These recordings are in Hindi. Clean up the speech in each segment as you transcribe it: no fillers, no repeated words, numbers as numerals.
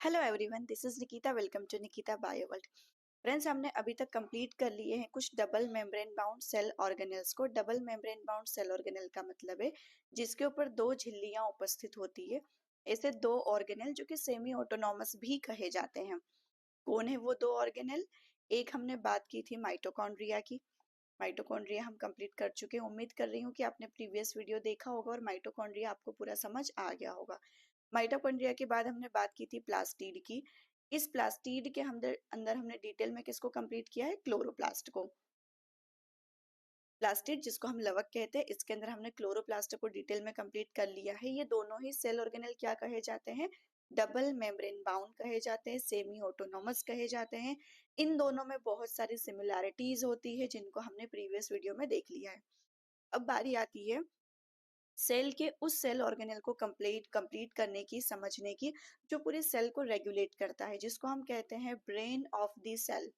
Hello everyone, this is Nikita. Welcome to Nikita bio world. Friends, हमने अभी तक कंप्लीट कर लिए हैं कुछ double membrane bound cell organelles को। Double membrane bound cell organelle का मतलब है जिसके ऊपर दो झिल्लियां उपस्थित होती है। ऐसे दो ऑर्गेनेल जो कि सेमी ऑटोनॉमस भी कहे जाते हैं। कौन है वो दो ऑर्गेनेल? एक हमने बात की थी माइटोकॉन्ड्रिया की। माइटोकॉन्ड्रिया हम कंप्लीट कर चुके हैं। उम्मीद कर रही हूँ कि आपने प्रीवियस वीडियो देखा होगा और माइटोकॉन्ड्रिया आपको पूरा समझ आ गया होगा। माइटोकॉन्ड्रिया के बाद हमने बात की थी प्लास्टिड की। इस प्लास्टिड के अंदर अंदर हमने डिटेल में किसको कंप्लीट किया है? क्लोरोप्लास्ट को। प्लास्टिड जिसको हम लवक कहते हैं, इसके अंदर हमने क्लोरोप्लास्ट को डिटेल में कंप्लीट कर लिया है। ये दोनों ही सेल ऑर्गेनेल क्या कहे जाते हैं? डबल मेम्ब्रेन बाउंड कहे जाते हैं, सेमी ऑटोनॉमस कहे जाते हैं। इन दोनों में बहुत सारी सिमिलैरिटीज होती है जिनको हमने प्रीवियस वीडियो में देख लिया है। अब बारी आती है सेल के उस सेल ऑर्गेनेल को कंप्लीट करने की, समझने की, जो पूरे सेल को रेगुलेट करता है, जिसको हम कहते हैं brain of the cell.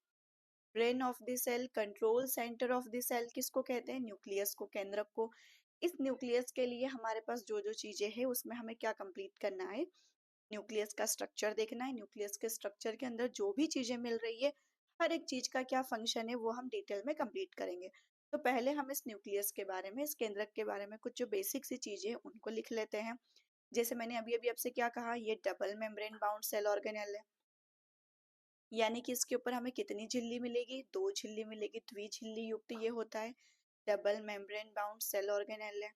Brain of the cell, control centre of the cell किसको कहते हैं? न्यूक्लियस को, केंद्रक को। इस न्यूक्लियस के लिए हमारे पास जो जो चीजें हैं उसमें हमें क्या कंप्लीट करना है? न्यूक्लियस का स्ट्रक्चर देखना है। न्यूक्लियस के स्ट्रक्चर के अंदर जो भी चीजें मिल रही है, हर एक चीज का क्या फंक्शन है वो हम डिटेल में कंप्लीट करेंगे। तो पहले हम इस न्यूक्लियस के बारे में, इस केंद्रक के बारे में कुछ जो बेसिक सी चीजें हैं उनको लिख लेते हैं। जैसे मैंने अभी अभी आपसे क्या कहा, ये double membrane bound cell organelle है। यानी कि इसके ऊपर हमें कितनी झिल्ली मिलेगी? दो झिल्ली मिलेगी। द्विझिल्ली युक्त ये होता है, double membrane bound cell organelle है।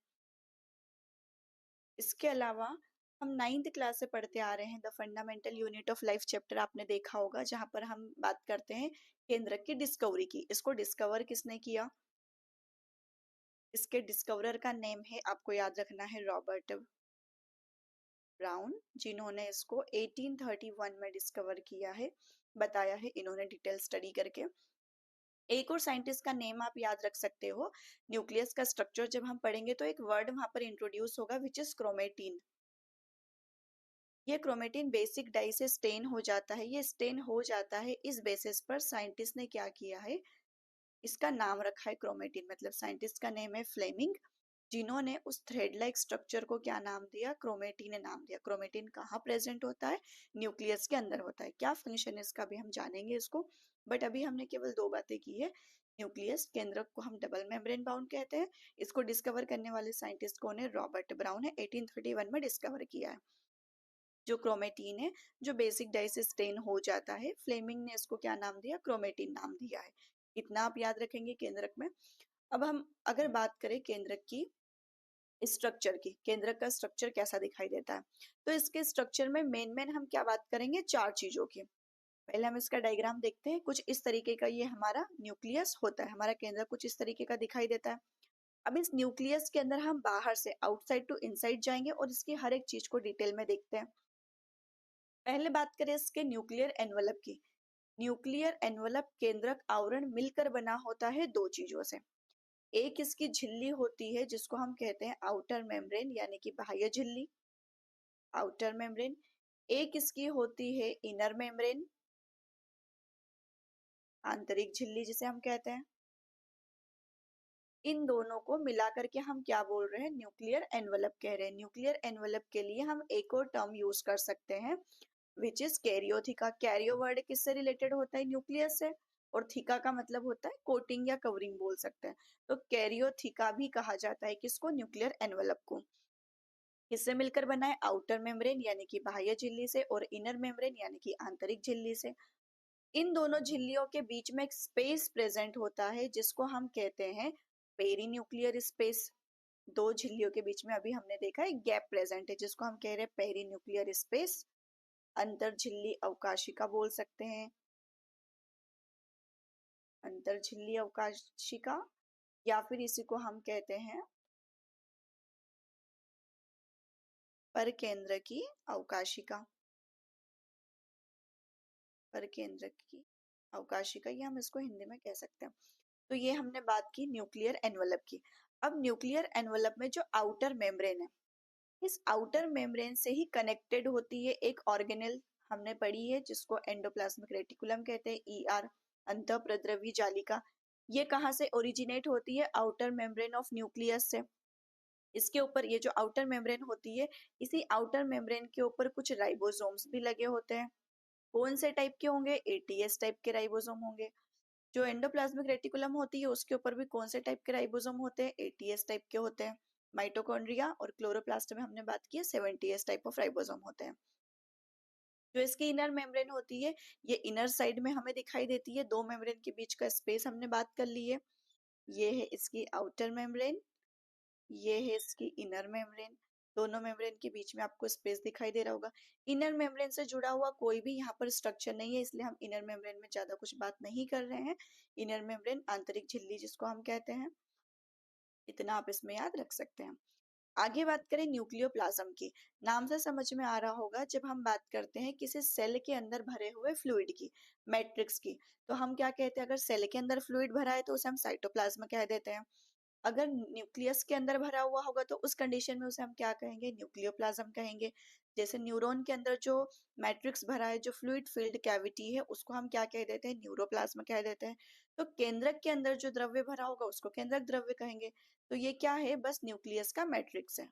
इसके अलावा हम 9th क्लास से पढ़ते आ रहे हैं the fundamental unit of life chapter, आपने देखा होगा, जहां पर हम बात करते हैं केंद्रक की डिस्कवरी की। इसको डिस्कवर किसने किया? इसके डिस्कवरर का नेम है, आपको याद रखना है, रॉबर्ट ब्राउन, जिन्होंने इसको 1831 में डिस्कवर किया है, बताया है इन्होंने डिटेल स्टडी करके। एक और साइंटिस्ट का नेम आप याद रख सकते हो। न्यूक्लियस का स्ट्रक्चर जब हम पढ़ेंगे तो एक वर्ड वहां पर इंट्रोड्यूस होगा विच इज क्रोमेटिन। ये क्रोमेटिन बेसिक डाई से स्टेन हो जाता है। ये स्टेन हो जाता है, इस बेसिस पर साइंटिस्ट ने क्या किया है, इसका नाम रखा है क्रोमेटिन। मतलब साइंटिस्ट का नेम है फ्लेमिंग, जिन्होंने उस थ्रेड लाइक स्ट्रक्चर को क्या नाम दिया? क्रोमेटिन नाम दिया। क्रोमेटिन कहाँ प्रेजेंट होता है? न्यूक्लियस के अंदर होता है। क्या फंक्शन है इसका भी हम जानेंगे इसको, बट अभी हमने केवल दो बातें की है। न्यूक्लियस केंद्रक को हम डबल मेम्ब्रेन बाउंड कहते हैं। इसको डिस्कवर करने वाले साइंटिस्ट कौन है? रॉबर्ट ब्राउन है, 1831 में डिस्कवर किया है। जो क्रोमेटीन है, जो बेसिक डाई से स्टेन हो जाता है, फ्लेमिंग ने इसको क्या नाम दिया? क्रोमेटिन नाम दिया है। इतना आप याद रखेंगे केंद्रक में। अब हम अगर बात करें केंद्रक की स्ट्रक्चर की, केंद्रक का स्ट्रक्चर कैसा दिखाई देता है, तो इसके स्ट्रक्चर में मेन हम क्या बात करेंगे? चार चीजों की। पहले हम इसका डायग्राम देखते हैं। कुछ इस तरीके का ये हमारा न्यूक्लियस होता है, हमारा केंद्र कुछ इस तरीके का दिखाई देता है। अब इस न्यूक्लियस के अंदर हम बाहर से आउटसाइड टू इनसाइड जाएंगे और इसकी हर एक चीज को डिटेल में देखते हैं। पहले बात करें इसके न्यूक्लियर एनवलप की। न्यूक्लियर एनवलप, केंद्रक आवरण, मिलकर बना होता है दो चीजों से। एक इसकी झिल्ली होती है जिसको हम कहते हैं आउटर मेम्ब्रेन, यानी कि बाह्य झिल्ली, आउटर मेम्ब्रेन। एक इसकी होती है इनर मेम्ब्रेन, आंतरिक झिल्ली जिसे हम कहते हैं। इन दोनों को मिलाकर के हम क्या बोल रहे हैं? न्यूक्लियर एनवलप कह रहे हैं। न्यूक्लियर एनवलप के लिए हम एक और टर्म यूज कर सकते हैं विच इज कैरियोथिका। कैरियो वर्ड किससे रिलेटेड होता है? न्यूक्लियस से। और थीका का मतलब होता है कोटिंग या कवरिंग बोल सकते हैं। तो कैरियोथिका भी कहा जाता है किसको? न्यूक्लियर एनवलप को। किससे मिलकर बना है? आउटर मेम्ब्रेन यानी कि बाह्य झिल्ली से, और इनर मेम्ब्रेन यानी कि आंतरिक झिल्ली से। इन दोनों झिल्लियों के बीच में एक स्पेस प्रेजेंट होता है जिसको हम कहते हैं पेरी न्यूक्लियर स्पेस। दो झिल्लियों के बीच में अभी हमने देखा है गैप प्रेजेंट है जिसको हम कह रहे हैं पेरी न्यूक्लियर स्पेस। अंतर झिल्ली अवकाशिका बोल सकते हैं, अंतर झिल्ली अवकाशिका, या फिर इसी को हम कहते हैं परकेंद्र की अवकाशिका। परकेंद्र की अवकाशिका, ये हम इसको हिंदी में कह सकते हैं। तो ये हमने बात की न्यूक्लियर एनवलप की। अब न्यूक्लियर एनवलप में जो आउटर मेम्ब्रेन है, इस आउटर मेम्ब्रेन से ही कनेक्टेड होती है एक ऑर्गेनेल, हमने पढ़ी है, जिसको एंडोप्लाज्मिक रेटिकुलम कहते हैं, ईआर, अंतःप्रद्रवी जालिका। ये कहाँ से ओरिजिनेट होती है? आउटर मेम्ब्रेन ऑफ न्यूक्लियस से। इसके ऊपर ये जो आउटर मेम्ब्रेन होती है, इसी आउटर मेम्ब्रेन के ऊपर कुछ राइबोसोम्स भी लगे होते हैं। कौन से टाइप के होंगे? एटीएस टाइप के राइबोसोम होंगे। जो एंडोप्लाज्मिक रेटिकुलम होती है उसके ऊपर भी कौन से टाइप के राइबोसोम होते हैं? एटीएस टाइप के होते हैं। माइटोकॉन्ड्रिया और क्लोरोप्लास्ट में हमने बात की है 70s टाइप ऑफ राइबोसोम होते हैं। जो इसकी इनर मेम्ब्रेन होती है, ये इनर साइड में हमें दिखाई देती है। दो मेम्ब्रेन के बीच का स्पेस हमने बात कर ली है। ये है इसकी आउटर मेम्ब्रेन, ये है इसकी इनर मेम्ब्रेन। दोनों मेम्ब्रेन के बीच में आपको स्पेस दिखाई दे रहा होगा। इनर मेम्ब्रेन से जुड़ा हुआ कोई भी यहाँ पर स्ट्रक्चर नहीं है, इसलिए हम इनर मेम्ब्रेन में ज्यादा कुछ बात नहीं कर रहे हैं। इनर मेम्ब्रेन आंतरिक झिल्ली जिसको हम कहते हैं, इतना आप इसमें याद रख सकते हैं। आगे बात करें न्यूक्लियोप्लाज्म की। नाम से समझ में आ रहा होगा, जब हम बात करते हैं किसी सेल के अंदर भरे हुए फ्लूइड की, मैट्रिक्स की, तो हम क्या कहते हैं? अगर सेल के अंदर फ्लूइड भरा है तो उसे हम साइटोप्लाज्म कह देते हैं। अगर न्यूक्लियस के अंदर भरा हुआ होगा तो उस कंडीशन में उसे हम क्या कहेंगे? न्यूक्लियोप्लाज्म कहेंगे। जैसे न्यूरॉन के अंदर जो मैट्रिक्स भरा है, जो फ्लूइड फिल्ड कैविटी है, उसको हम क्या कह देते हैं? न्यूरोप्लाज्म कह देते हैं। तो केंद्रक के अंदर जो द्रव्य भरा होगा उसको केंद्रक द्रव्य कहेंगे। तो ये क्या है? बस न्यूक्लियस का मैट्रिक्स है।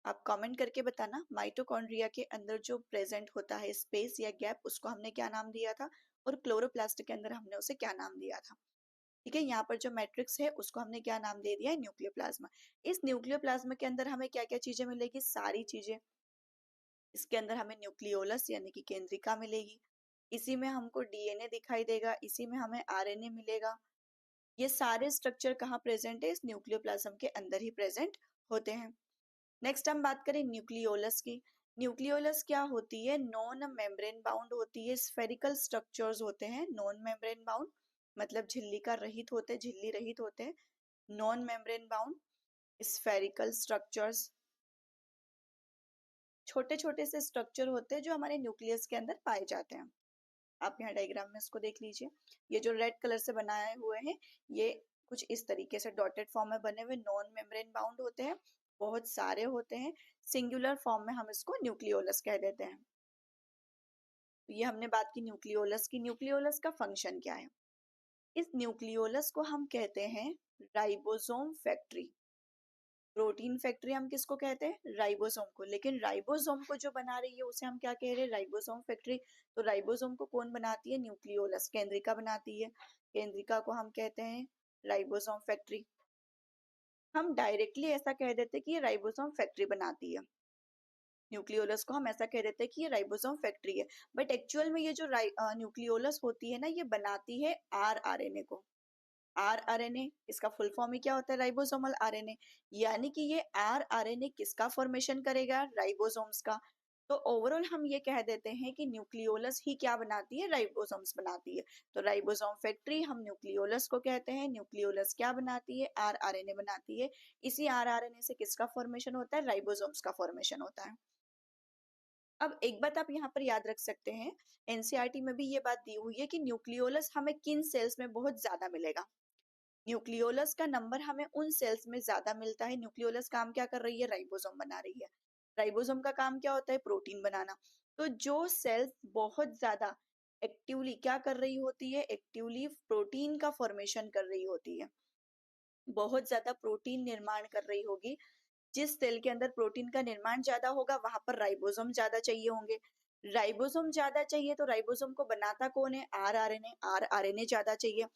आप कमेंट करके बताना, माइटोकॉन्ड्रिया के अंदर जो प्रेजेंट होता है स्पेस या गैप, उसको हमने क्या नाम दिया था, और क्लोरोप्लास्ट के अंदर हमने उसे क्या नाम दिया था। ठीक है, यहाँ पर जो मैट्रिक्स है उसको हमने क्या नाम दे दिया है? न्यूक्लियोप्लाज्मा। इस न्यूक्लियोप्लाज्मा के अंदर हमें क्या क्या चीजें मिलेगी? सारी चीजें। इसके अंदर हमें न्यूक्लियोलस यानी कि केंद्रिका मिलेगी, इसी में हमको डीएनए दिखाई देगा, इसी में हमें आरएनए मिलेगा। ये सारे स्ट्रक्चर कहाँ प्रेजेंट है? इस न्यूक्लियोप्लाज्म के अंदर ही प्रेजेंट होते हैं। नेक्स्ट हम बात करें न्यूक्लियोलस की। न्यूक्लियोलस क्या होती है? नॉन मेम्ब्रेन बाउंड होती है, स्फेरिकल स्ट्रक्चर्स होते हैं। नॉन मेम्ब्रेन बाउंड मतलब झिल्ली का रहित होते हैं, झिल्ली रहित होते हैं। Non membrane bound spherical structures, छोटे छोटे से स्ट्रक्चर होते हैं जो हमारे न्यूक्लियस के अंदर पाए जाते हैं। आप यहाँ डायग्राम में इसको देख लीजिए। ये जो रेड कलर से बनाए हुए हैं, ये कुछ इस तरीके से डॉटेड फॉर्म में बने हुए नॉन मेम्ब्रेन बाउंड होते हैं, बहुत सारे होते हैं। सिंगुलर फॉर्म में हम इसको न्यूक्लियोलस कह देते हैं। तो ये हमने बात की न्यूक्लियोलस की। न्यूक्लियोलस का फंक्शन क्या है? इस न्यूक्लियोलस को हम कहते हैं राइबोसोम फैक्ट्री। प्रोटीन फैक्ट्री हम किसको कहते हैं? राइबोसोम को। लेकिन राइबोसोम को जो बना रही है उसे हम क्या कह रहे हैं? Ribosome factory. तो राइबोसोम को कौन बनाती है? न्यूक्लियोलस, केंद्रिका बनाती है। केंद्रिका को हम कहते हैं राइबोसोम फैक्ट्री। हम डायरेक्टली ऐसा कह देते हैं कि ये राइबोसोम फैक्ट्री बनाती है। न्यूक्लियोलस को हम ऐसा कह देते हैं कि ये राइबोसोम फैक्ट्री है, बट एक्चुअल में ये जो न्यूक्लियोलस होती है ना, ये बनाती है आरआरएनए को। आरआरएनए, इसका फुल फॉर्म ही क्या होता है? Ribosomal RNA. यानी कि ये आरआरएनए किसका फॉर्मेशन करेगा? राइबोसोम्स का। तो ओवरऑल हम ये कह देते हैं कि न्यूक्लियोलस ही क्या बनाती है? राइबोसोम्स बनाती है। तो राइबोसोम फैक्ट्री हम न्यूक्लियोलस को कहते हैं। न्यूक्लियोलस क्या बनाती है? आरआरएनए बनाती है। इसी आरआरएनए से किसका फॉर्मेशन होता है? राइबोसोम्स का फॉर्मेशन होता है। अब एक बात आप यहाँ पर याद रख सकते हैं, एनसीईआरटी में भी ये बात दी हुई है कि न्यूक्लियोलस हमें किन सेल्स में बहुत ज्यादा मिलेगा। न्यूक्लियोलस का नंबर हमें उन सेल्स में ज्यादा मिलता है। न्यूक्लियोलस काम क्या कर रही है? राइबोसोम बना रही है। राइबोसोम का काम क्या होता है? प्रोटीन बनाना। तो जो सेल्स बहुत ज्यादा एक्टिवली क्या कर रही होती है? एक्टिवली प्रोटीन का फॉर्मेशन कर रही होती है, बहुत ज्यादा प्रोटीन निर्माण कर रही होगी। जिस सेल के अंदर प्रोटीन का निर्माण ज्यादा होगा वहां पर राइबोसोम ज्यादा चाहिए होंगे। राइबोसोम ज्यादा चाहिए तो राइबोसोम को बनाता कौन है? आरआरएनए। आरआरएनए ज्यादा चाहिए।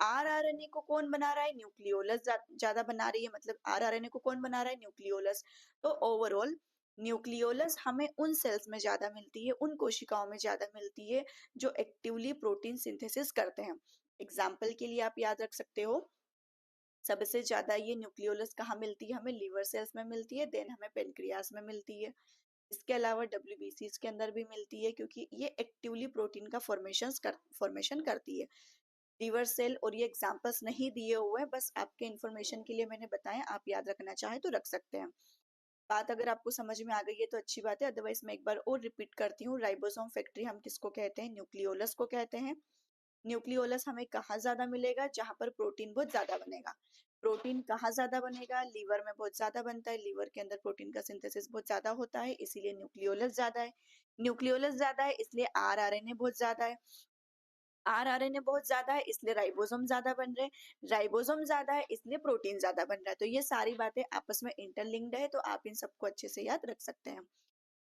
आरआरएनए को कौन बना रहा है? न्यूक्लियोलस ज्यादा बना रही है। मतलब आरआरएनए को कौन बना रहा है? न्यूक्लियोलस। तो ओवरऑल न्यूक्लियोलस हमें उन सेल्स में ज्यादा मिलती है, उन कोशिकाओं में ज्यादा मिलती है जो एक्टिवली प्रोटीन सिंथेसिस करते हैं। एग्जाम्पल के लिए आप याद रख सकते हो, सबसे ज्यादा ये न्यूक्लियोलस कहाँ मिलती है? हमें लीवर सेल्स में मिलती है, देन हमें पेनक्रियास में मिलती है। इसके अलावा डब्ल्यूबीसीज के अंदर भी मिलती है, क्योंकि ये एक्टिवली प्रोटीन का फॉर्मेशन करती है। लीवर सेल, और ये एग्जांपल्स नहीं दिए हुए हैं, बस आपके इंफॉर्मेशन के लिए मैंने बताया, आप याद रखना चाहें तो रख सकते हैं। बात अगर आपको समझ में आ गई है तो अच्छी बात है, अदरवाइज मैं एक बार और रिपीट करती हूँ। राइबोसोम फैक्ट्री हम किसको कहते हैं? न्यूक्लियोलस को कहते हैं। न्यूक्लियोलस हमें कहाँ ज्यादा मिलेगा? जहां पर प्रोटीन बहुत ज्यादा बनेगा। प्रोटीन कहाँ ज्यादा बनेगा? लीवर में बहुत ज्यादा बनता है, लीवर के अंदर प्रोटीन का सिंथेसिस बहुत ज्यादा होता है, इसीलिए न्यूक्लियोलस ज्यादा है। न्यूक्लियोलस ज्यादा है इसलिए आरआरएनए बहुत ज्यादा है। आरआरएनए बहुत ज्यादा है इसलिए राइबोसोम ज्यादा बन रहे हैं, राइबोसोम ज्यादा है इसलिए प्रोटीन ज्यादा बन रहा है। तो ये सारी बातें आपस में इंटरलिंक्ड है, तो आप इन सबको अच्छे से याद रख सकते हैं।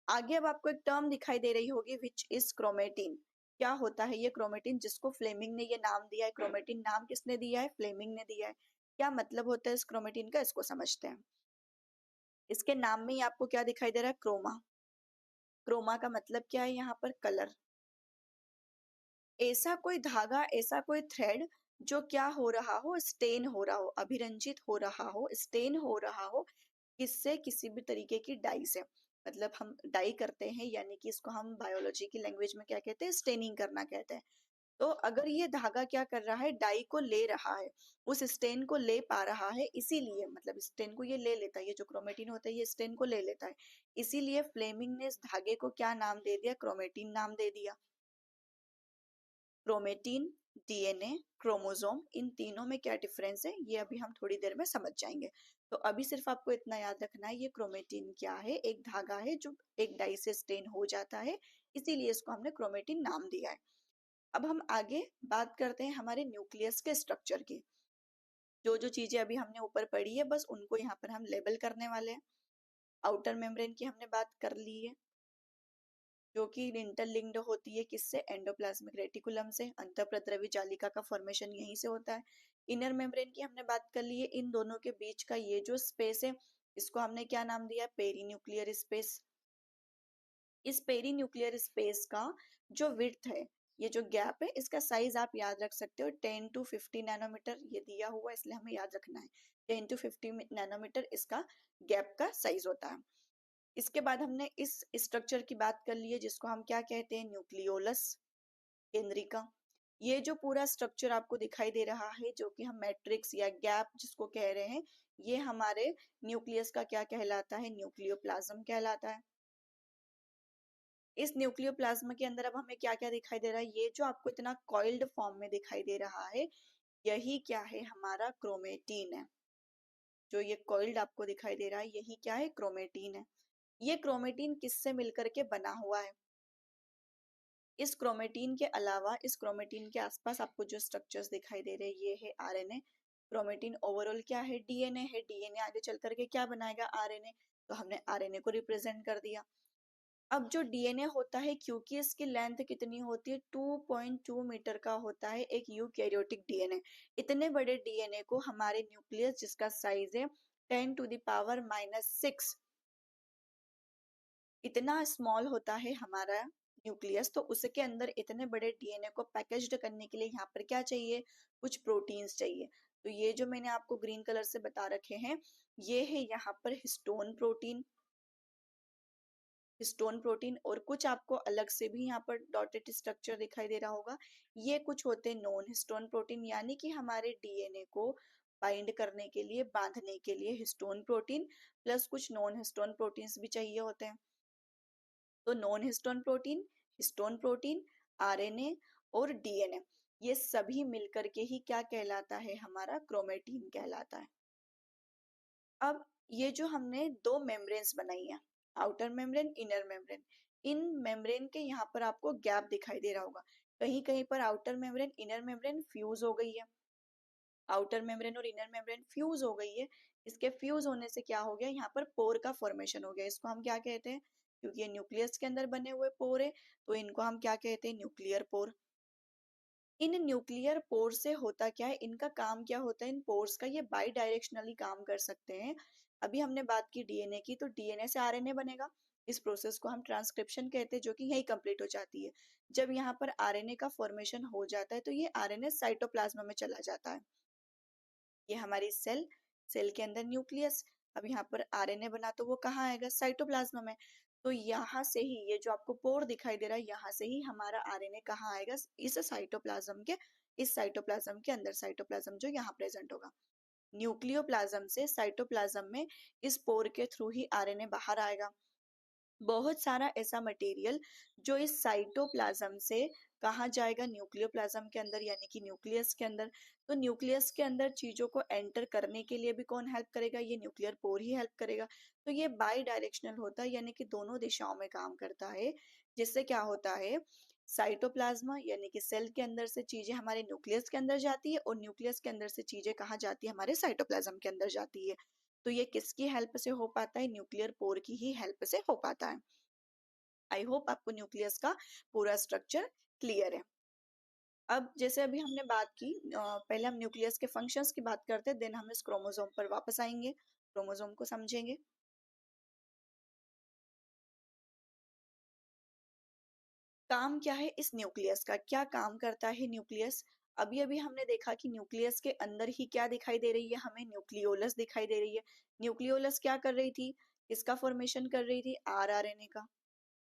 आगे अब आपको एक टर्म दिखाई दे रही होगी विच इज क्रोमेटिन। क्या होता है ये क्रोमेटिन, जिसको फ्लेमिंग ने ये नाम दिया है। क्रोमेटिन नाम किसने दिया है? फ्लेमिंग ने दिया है। क्या मतलब होता है इस क्रोमेटिन का, इसको समझते हैं। इसके नाम में ही आपको क्या दिखाई दे रहा है? क्रोमा। क्रोमा का मतलब क्या है? यहाँ पर कलर। ऐसा कोई धागा, ऐसा कोई थ्रेड जो क्या हो रहा हो? स्टेन हो रहा हो, अभिरंजित हो रहा हो, स्टेन हो रहा हो। किससे? किसी भी तरीके की डाई से। मतलब हम डाई करते हैं, यानी कि इसको हम बायोलॉजी की लैंग्वेज में क्या कहते हैं? स्टेनिंग करना कहते हैं। तो अगर ये धागा क्या कर रहा है? डाई को ले रहा है, उस स्टेन को ले पा रहा है, इसीलिए मतलब स्टेन को ये ले लेता है। ये जो क्रोमेटिन होता है ये स्टेन को ले लेता है, इसीलिए फ्लेमिंग ने इस धागे को क्या नाम दे दिया? क्रोमेटिन नाम दे दिया। क्रोमेटिन, डीएनए, क्रोमोसोम, इन तीनों में क्या डिफरेंस है ये अभी हम थोड़ी देर में समझ जाएंगे। तो अभी सिर्फ आपको इतना याद रखना है, ये क्रोमेटिन क्या है? एक धागा है जो एक डाई से स्टेन हो जाता है, इसीलिए इसको हमने क्रोमेटिन नाम दिया है। अब हम आगे बात करते हैं हमारे न्यूक्लियस के स्ट्रक्चर की। जो जो चीजें अभी हमने ऊपर पढ़ी है बस उनको यहाँ पर हम लेबल करने वाले हैं। आउटर मेम्ब्रेन की हमने बात कर ली है, जो कि इंटरलिंक्ड होती है किससे? एंडोप्लाज्मिक रेटिकुलम से। अंतःप्रद्रवी जालिका का फॉर्मेशन यहीं से होता है। इनर मेम्ब्रेन की हमने बात कर ली है, इन दोनों के बीच का ये जो स्पेस है इसको हमने क्या नाम दिया? Perinuclear space. इस पेरीन्यूक्लियर स्पेस का जो विड्थ है, ये जो गैप है, इसका साइज आप याद रख सकते हो 10 टू 50 नैनोमीटर। ये दिया हुआ इसलिए हमें याद रखना है, 10 टू 50 नैनोमीटर इसका गैप का साइज होता है। इसके बाद हमने इस स्ट्रक्चर की बात कर ली है जिसको हम क्या कहते हैं? न्यूक्लियोलस, केंद्रिका। ये जो पूरा स्ट्रक्चर आपको दिखाई दे रहा है जो कि हम मैट्रिक्स या गैप जिसको कह रहे हैं, ये हमारे न्यूक्लियस का क्या कहलाता है? न्यूक्लियोप्लाज्म कहलाता है। इस न्यूक्लियोप्लाज्म के अंदर अब हमें क्या क्या दिखाई दे रहा है? ये जो आपको इतना कॉइल्ड फॉर्म में दिखाई दे रहा है, यही क्या है? हमारा क्रोमेटीन है। जो ये कॉइल्ड आपको दिखाई दे रहा है यही क्या है? क्रोमेटीन है। ये क्रोमेटीन किससे मिलकर के बना हुआ है? इस क्रोमेटीन के अलावा इस क्रोमेटीन के आसपास आपको जो स्ट्रक्चर्स दिखाई दे रहे हैं ये है आरएनए। क्रोमेटीन ओवरऑल क्या है? डीएनए है। डीएनए आगे चल करके क्या बनाएगा? आरएनए। तो हमने आरएनए को रिप्रेजेंट कर दिया। अब जो डीएनए होता है, क्योंकि इसकी लेंथ कितनी होती है? 2.2 मीटर का होता है एक यूकैरियोटिक डीएनए। इतने बड़े डीएनए को हमारे न्यूक्लियस जिसका साइज है 10⁻⁻⁶, इतना स्मॉल होता है हमारा न्यूक्लियस, तो उसके अंदर इतने बड़े डीएनए को पैकेज्ड करने के लिए यहाँ पर क्या चाहिए? कुछ प्रोटीन्स चाहिए। तो ये जो मैंने आपको ग्रीन कलर से बता रखे हैं ये है यहाँ पर हिस्टोन प्रोटीन। हिस्टोन प्रोटीन, और कुछ आपको अलग से भी यहाँ पर डॉटेड स्ट्रक्चर दिखाई दे रहा होगा, ये कुछ होते हैं नॉन हिस्टोन प्रोटीन, यानी कि हमारे डीएनए को बाइंड करने के लिए, बांधने के लिए हिस्टोन प्रोटीन प्लस कुछ नॉन हिस्टोन प्रोटीन्स भी चाहिए होते हैं। तो non histone protein, histone protein, RNA और डीएनए, ये सभी मिलकर के ही क्या कहलाता है? हमारा क्रोमेटीन कहलाता है। अब ये जो हमने दो मेम्ब्रेन्स बनाई है, आउटर मेम्ब्रेन, इनर मेम्ब्रेन, इन मेम्ब्रेन के यहाँ पर आपको गैप दिखाई दे रहा होगा। कहीं कहीं पर outer membrane inner membrane fuse हो गई है, आउटर मेम्ब्रेन और इनर मेम्ब्रेन फ्यूज हो गई है। इसके फ्यूज होने से क्या हो गया? यहाँ पर पोर का फॉर्मेशन हो गया। इसको हम क्या कहते हैं? क्योंकि ये न्यूक्लियस के अंदर बने हुए पोर है तो इनको हम क्या कहते हैं? Nuclear pore. In nuclear pore से होता क्या है? इनका काम क्या होता है? इन पोर्स का, ये बाई डायरेक्शनली काम कर सकते हैं। अभी हमने बात की डीएनए की, तो डीएनए से आरएनए बनेगा। इस प्रोसेस को हम ट्रांसक्रिप्शन कहते हैं, जो कि यही कंप्लीट हो जाती है। जब यहाँ पर आरएनए का फॉर्मेशन हो जाता है तो ये आरएनए साइटोप्लाज्म में चला जाता है। ये हमारी सेल, सेल के अंदर न्यूक्लियस। अब यहाँ पर आरएनए बना तो वो कहाँ आएगा? साइटोप्लाज्म में। तो यहाँ से ही ये जो आपको पोर दिखाई दे रहा है, यहाँ से ही हमारा आरएनए कहाँ आएगा? इस साइटोप्लाज्म के, इस साइटोप्लाज्म के अंदर, साइटोप्लाज्म जो यहाँ प्रेजेंट होगा। न्यूक्लियोप्लाज्म से साइटोप्लाज्म में इस पोर के थ्रू ही आरएनए बाहर आएगा। बहुत सारा ऐसा मटेरियल जो इस साइटोप्लाज्म से कहाँ जाएगा? न्यूक्लियोप्लाज्म के अंदर, यानी कि न्यूक्लियस के अंदर। तो न्यूक्लियस के अंदर चीजों को एंटर करने के लिए भी कौन हेल्प करेगा? ये न्यूक्लियर पोर ही हेल्प करेगा। तो ये बाई डायरेक्शनल होता है, यानी कि दोनों दिशाओं में काम करता है। जिससे क्या होता है? साइटोप्लाज्मा यानी कि सेल के अंदर से चीजें हमारे न्यूक्लियस के अंदर जाती है और न्यूक्लियस के अंदर से चीजें कहाँ जाती है, हमारे साइटोप्लाज्म के अंदर जाती है। तो ये किसकी हेल्प से हो पाता है, न्यूक्लियर पोर की ही हेल्प से हो पाता है। आई होप आपको न्यूक्लियस का पूरा स्ट्रक्चर क्लियर है। अब जैसे अभी हमने बात की, पहले हम न्यूक्लियस के फंक्शंस की बात करते हैं, देन हम इस क्रोमोसोम पर वापस आएंगे, क्रोमोसोम को समझेंगे। काम क्या है इस न्यूक्लियस का, क्या काम करता है न्यूक्लियस। अभी अभी हमने देखा कि न्यूक्लियस के अंदर ही क्या दिखाई दे रही है, हमें न्यूक्लियोलस दिखाई दे रही है। न्यूक्लियोलस क्या कर रही थी, किसका फॉर्मेशन कर रही थी, आरआरएनए का।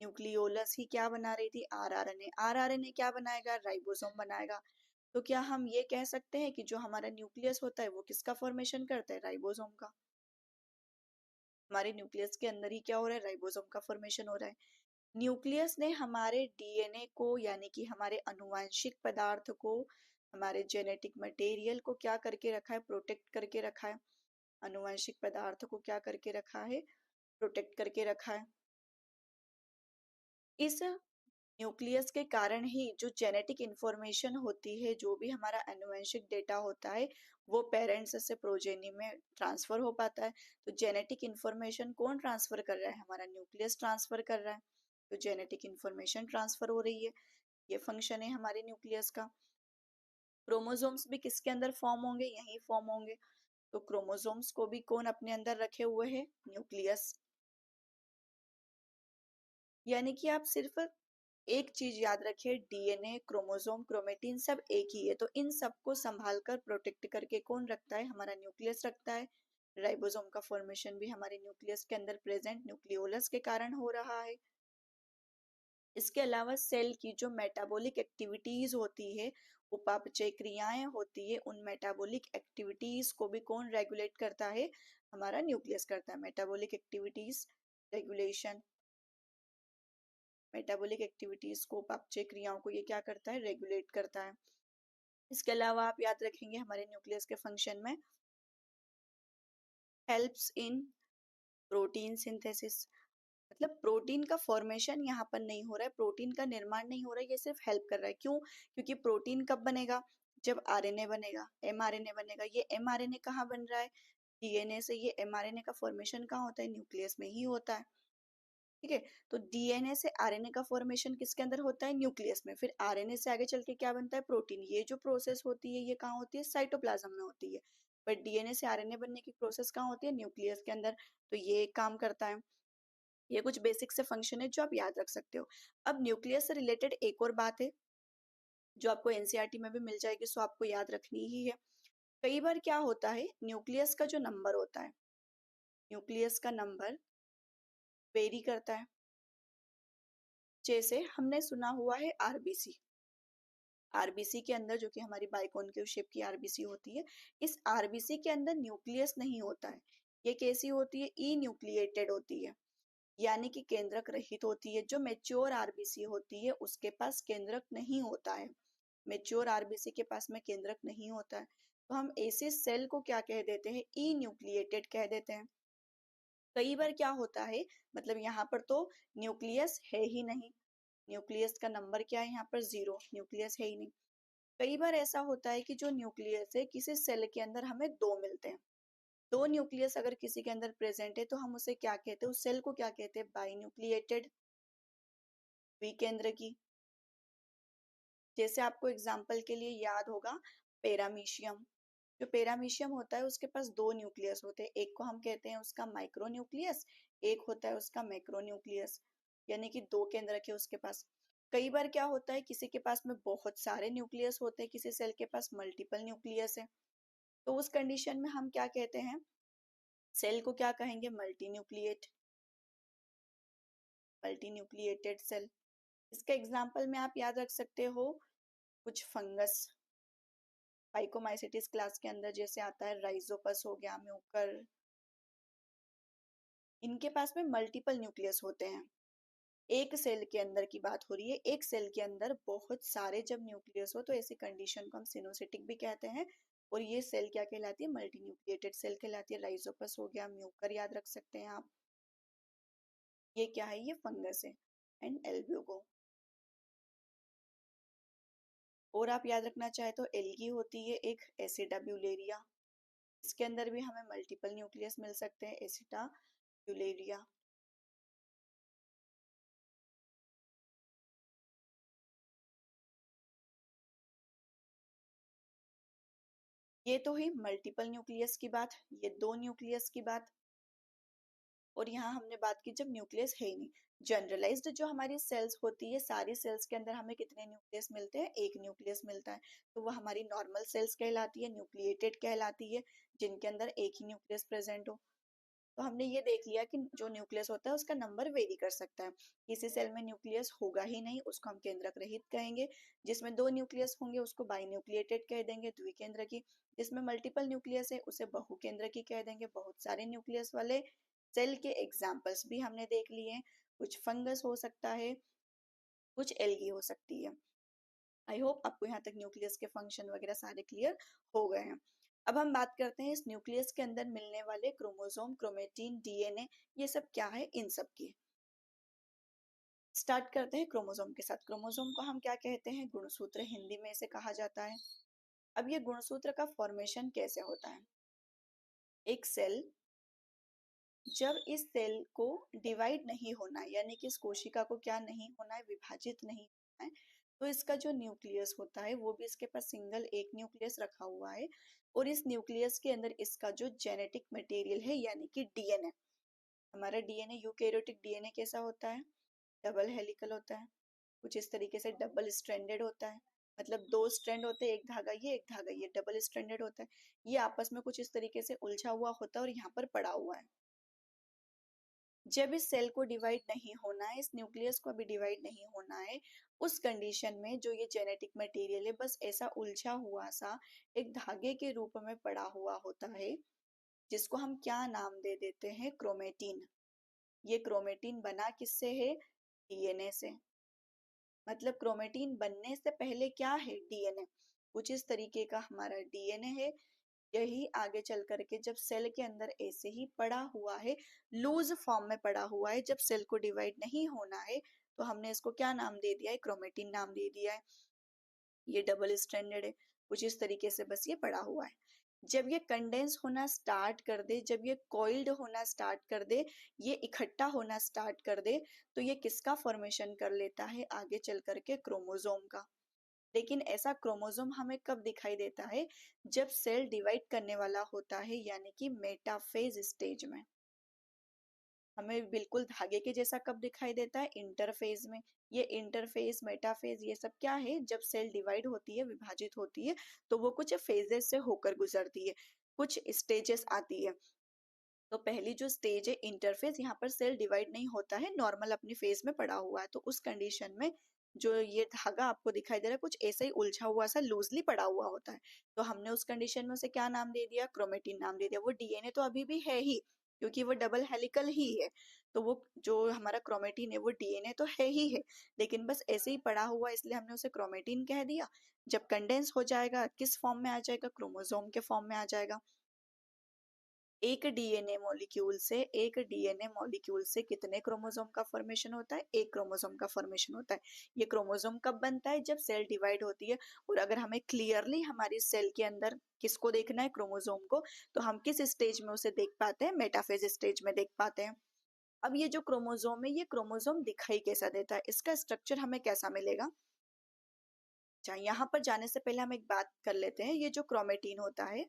न्यूक्लियोलस ही क्या बना रही थी, आरआरएनए। आरआरएनए क्या बनाएगा, राइबोसोम बनाएगा। तो क्या हम ये कह सकते हैं कि जो हमारा न्यूक्लियस होता है वो किसका फॉर्मेशन करता है, राइबोसोम का। हमारे न्यूक्लियस के अंदर ही क्या हो रहा है, राइबोसोम का फॉर्मेशन हो रहा है। न्यूक्लियस ने हमारे डीएनए को यानी कि हमारे अनुवांशिक पदार्थ को, हमारे जेनेटिक मटेरियल को क्या करके रखा है, प्रोटेक्ट करके रखा है। अनुवांशिक पदार्थ को क्या करके रखा है, प्रोटेक्ट करके रखा है। इस न्यूक्लियस के कारण ही जो जेनेटिक इंफॉर्मेशन होती है, जो भी हमारा आनुवंशिक डेटा होता है, वो पेरेंट्स से प्रोजेनी में ट्रांसफर हो पाता है। तो जेनेटिक इंफॉर्मेशन कौन ट्रांसफर कर रहा है, हमारा न्यूक्लियस ट्रांसफर कर रहा है। तो जेनेटिक इंफॉर्मेशन ट्रांसफर हो रही है, ये फंक्शन है हमारे न्यूक्लियस का। क्रोमोसोम्स भी किसके अंदर फॉर्म होंगे, यहीं फॉर्म होंगे। तो क्रोमोसोम्स को भी कौन अपने अंदर रखे हुए है, न्यूक्लियस। यानी कि आप सिर्फ एक चीज याद रखिए, डीएनए, क्रोमोसोम, क्रोमेटिन सब एक ही है। तो इन सबको संभाल कर प्रोटेक्ट करके कौन रखता है, हमारा न्यूक्लियस रखता है। राइबोसोम का फॉर्मेशन भी हमारे न्यूक्लियस के अंदर प्रेजेंट न्यूक्लियोलस के कारण हो रहा है। इसके अलावा सेल की जो मेटाबॉलिक एक्टिविटीज होती है, उपापचय क्रियाएं होती है, उन मेटाबॉलिक एक्टिविटीज को भी कौन रेगुलेट करता है, हमारा न्यूक्लियस करता है। Metabolic activities regulation, metabolic activities को, उपापचय क्रियाओं को ये क्या करता है, रेगुलेट करता है। इसके अलावा आप याद रखेंगे हमारे न्यूक्लियस के फंक्शन में, हेल्प्स इन प्रोटीन सिंथेसिस। मतलब प्रोटीन का फॉर्मेशन यहाँ पर नहीं हो रहा है, प्रोटीन का निर्माण नहीं हो रहा है, ये सिर्फ हेल्प कर रहा है। क्यों, क्योंकि प्रोटीन कब बनेगा, जब आरएनए बनेगा, एमआरएनए बनेगा। ये एमआरएनए कहाँ बन रहा है, डीएनए से। ये एमआरएनए का फॉर्मेशन कहाँ होता है, न्यूक्लियस में ही होता है। ठीक है, तो डीएनए से आरएनए का फॉर्मेशन किसके अंदर होता है, न्यूक्लियस में। फिर आरएनए से आगे चल के क्या बनता है, प्रोटीन। ये जो प्रोसेस होती है ये कहाँ होती है, साइटोप्लाज्म में होती है। बट डीएनए से आरएनए बनने की प्रोसेस कहाँ होती है, न्यूक्लियस के अंदर। तो ये एक काम करता है। ये कुछ बेसिक से फंक्शन है जो आप याद रख सकते हो। अब न्यूक्लियस से रिलेटेड एक और बात है जो आपको एनसीईआरटी में भी मिल जाएगी, सो आपको याद रखनी ही है। कई बार क्या होता है, न्यूक्लियस का जो नंबर होता है, न्यूक्लियस का नंबर वेरी करता है। जैसे हमने सुना हुआ है आरबीसी, आरबीसी के अंदर, जो कि हमारी बाइकॉन्केव शेप की आरबीसी होती है, इस आरबीसी के अंदर न्यूक्लियस नहीं होता है। ये कैसी होती है, ई न्यूक्लिएटेड होती है, यानी कि केंद्रक रहित होती है। जो मेच्योर आरबीसी होती है उसके पास केंद्रक नहीं होता है। मेच्योर आरबीसी के पास में केंद्रक नहीं होता है, तो हम ऐसे सेल को क्या कह देते हैं, ई न्यूक्लिएटेड कह देते हैं। कई बार क्या होता है, मतलब यहाँ पर तो न्यूक्लियस है ही नहीं, न्यूक्लियस का नंबर क्या है यहाँ पर, 0, न्यूक्लियस है ही नहीं। कई बार ऐसा होता है कि जो न्यूक्लियस है किसी सेल के अंदर हमें दो मिलते हैं। दो न्यूक्लियस अगर किसी के अंदर प्रेजेंट है तो हम उसे क्या कहते हैं, उस सेल को क्या कहते हैं, बाई न्यूक्लिएटेड, द्विकेंद्र की। जैसे आपको एग्जाम्पल के लिए याद होगा, पेरामीशियम। जो पेरामीशियम होता है उसके पास दो न्यूक्लियस होते हैं, एक को हम कहते हैं उसका माइक्रो न्यूक्लियस, एक होता है उसका मैक्रो न्यूक्लियस, यानी कि दो केंद्रक है उसके पास। कई बार क्या होता है, किसी के पास में बहुत सारे न्यूक्लियस होते हैं, किसी सेल के पास मल्टीपल न्यूक्लियस है। तो उस कंडीशन में हम क्या कहते हैं, सेल को क्या कहेंगे, multi nucleate, multi nucleated cell. इसका एग्जाम्पल में आप याद रख सकते हो, कुछ फंगस, फाइकोमाइसिटिस क्लास के अंदर जैसे आता है, राइजोपस हो गया, म्यूकर, इनके पास में मल्टीपल न्यूक्लियस होते हैं। एक सेल के अंदर की बात हो रही है, एक सेल के अंदर बहुत सारे जब न्यूक्लियस हो तो ऐसी कंडीशन को हम सिनोसिटिक भी कहते हैं। और ये सेल क्या कहलाती है, मल्टी न्यूक्लिएटेड सेल कहलाती है। राइजोपस हो गया, म्यूकर याद रख सकते हैं आप। ये क्या है, ये फंगस है। एंड एल्ब्यूगो, और आप याद रखना चाहे तो एल्गी होती है एक एसिटाब्यूलेरिया, इसके अंदर भी हमें मल्टीपल न्यूक्लियस मिल सकते हैं, एसिटाब्यूलेरिया। ये तो ही मल्टीपल न्यूक्लियस की बात, ये दो न्यूक्लियस की बात। और यहाँ हमने बात की जब न्यूक्लियस है ही नहीं। जनरलाइज्ड जो हमारी सेल्स होती है, सारी सेल्स के अंदर हमें कितने न्यूक्लियस मिलते हैं, एक न्यूक्लियस मिलता है। तो वो हमारी नॉर्मल सेल्स कहलाती है, न्यूक्लिएटेड कहलाती है, जिनके अंदर एक ही न्यूक्लियस प्रेजेंट हो। तो हमने ये देख लिया कि जो न्यूक्लियस होता है उसका नंबर वेरी कर सकता है। किसी सेल में न्यूक्लियस होगा ही नहीं, उसको हम केंद्रक रहित कहेंगे। जिसमें दो न्यूक्लियस होंगे उसको बाई न्यूक्लिएटेड कह देंगे, द्विकेंद्रकी। जिसमें मल्टीपल न्यूक्लियस है उसे बहुकेंद्रकी कह देंगे। बहुत सारे न्यूक्लियस वाले सेल के एग्जाम्पल्स भी हमने देख लिए हैं। कुछ फंगस हो सकता है, कुछ एल्गी हो सकती है। आई होप आपको यहाँ तक न्यूक्लियस के फंक्शन वगैरह सारे क्लियर हो गए हैं। अब हम बात करते हैं इस न्यूक्लियस के अंदर मिलने वाले क्रोमोसोम, क्रोमेटिन, डीएनए, ये सब क्या है इन सब की। स्टार्ट करते हैं क्रोमोसोम के साथ। क्रोमोसोम को हम क्या कहते हैं, गुणसूत्र हिंदी में इसे कहा जाता है। अब ये गुणसूत्र का फॉर्मेशन कैसे होता है, एक सेल जब इस सेल को डिवाइड नहीं होना है, यानी कि इस कोशिका को क्या नहीं होना है, विभाजित नहीं होना है, तो इसका जो न्यूक्लियस होता है वो भी इसके पास सिंगल एक न्यूक्लियस रखा हुआ है। और इस न्यूक्लियस के अंदर इसका जो जेनेटिक मटेरियल है यानी कि डीएनए, हमारा डीएनए यूकेरियोटिक डीएनए कैसा होता है, डबल हेलिकल होता है, कुछ इस तरीके से डबल स्ट्रैंडेड होता है। मतलब दो स्ट्रैंड होते हैं, एक धागा ये एक धागा ये, डबल स्ट्रैंडेड होता है। ये आपस में कुछ इस तरीके से उलझा हुआ होता है और यहाँ पर पड़ा हुआ है। जब इस सेल को डिवाइड नहीं होना है, इस न्यूक्लियस को भी डिवाइड नहीं होना है, उस कंडीशन में जो ये जेनेटिक मटेरियल है बस ऐसा उलझा हुआ सा एक धागे के रूप में पड़ा हुआ होता है, जिसको हम क्या नाम दे देते हैं, क्रोमेटिन। ये क्रोमेटिन बना किससे है, डीएनए से। मतलब क्रोमेटिन बनने से पहले क्या है, डीएनए। कुछ इस तरीके का हमारा डीएनए है। यही आगे चल करके जब सेल के अंदर ऐसे ही पड़ा हुआ है, लूज फॉर्म में पड़ा हुआ है, जब सेल को डिवाइड नहीं होना है, तो हमने इसको क्या नाम दे दिया है, क्रोमेटिन नाम दे दिया है। ये डबल स्ट्रैंडेड है, कुछ इस तरीके से बस ये पड़ा हुआ है। जब ये कंडेंस होना स्टार्ट कर दे, जब ये कॉइल्ड होना स्टार्ट कर दे, ये इकट्ठा होना स्टार्ट कर दे, तो ये किसका फॉर्मेशन कर लेता है, आगे चल करके क्रोमोसोम का। लेकिन ऐसा क्रोमोसोम हमें कब दिखाई देता है, जब सेल डिवाइड करने वाला होता है, यानी कि मेटाफेज स्टेज में। हमें बिल्कुल धागे के जैसा कब दिखाई देता है, इंटरफेज में। ये इंटरफेज, मेटाफेज, ये सब क्या है, जब सेल डिवाइड होती है, विभाजित होती है, तो वो कुछ फेजेस से होकर गुजरती है, कुछ स्टेजेस आती है। तो पहली जो स्टेज है इंटरफेज, यहाँ पर सेल डिवाइड नहीं होता है, नॉर्मल अपनी फेज में पड़ा हुआ है। तो उस कंडीशन में जो ये धागा आपको दिखाई दे रहा है कुछ ऐसा ही उलझा हुआ सा लूजली पड़ा हुआ होता है। तो हमने उस कंडीशन में उसे क्या नाम दे दिया, क्रोमेटिन नाम दे दिया। वो डीएनए तो अभी भी है ही, क्योंकि वो डबल हेलिकल ही है। तो वो जो हमारा क्रोमेटिन है वो डीएनए तो है ही है, लेकिन बस ऐसे ही पड़ा हुआ, इसलिए हमने उसे क्रोमेटिन कह दिया। जब कंडेंस हो जाएगा किस फॉर्म में आ जाएगा, क्रोमोसोम के फॉर्म में आ जाएगा। एक डीएनए मॉलिक्यूल से कितने क्रोमोसोम का फॉर्मेशन होता है, एक क्रोमोसोम का फॉर्मेशन होता है। ये क्रोमोसोम कब बनता है, जब सेल डिवाइड होती है। और अगर हमें क्लियरली हमारी सेल के अंदर किसको देखना है, क्रोमोसोम को, तो हम किस स्टेज में उसे देख पाते हैं, मेटाफेज स्टेज में देख पाते हैं। अब ये जो क्रोमोसोम है, ये क्रोमोसोम दिखाई कैसा देता है, इसका स्ट्रक्चर हमें कैसा मिलेगा। अच्छा, यहाँ पर जाने से पहले हम एक बात कर लेते हैं। ये जो क्रोमेटिन होता है,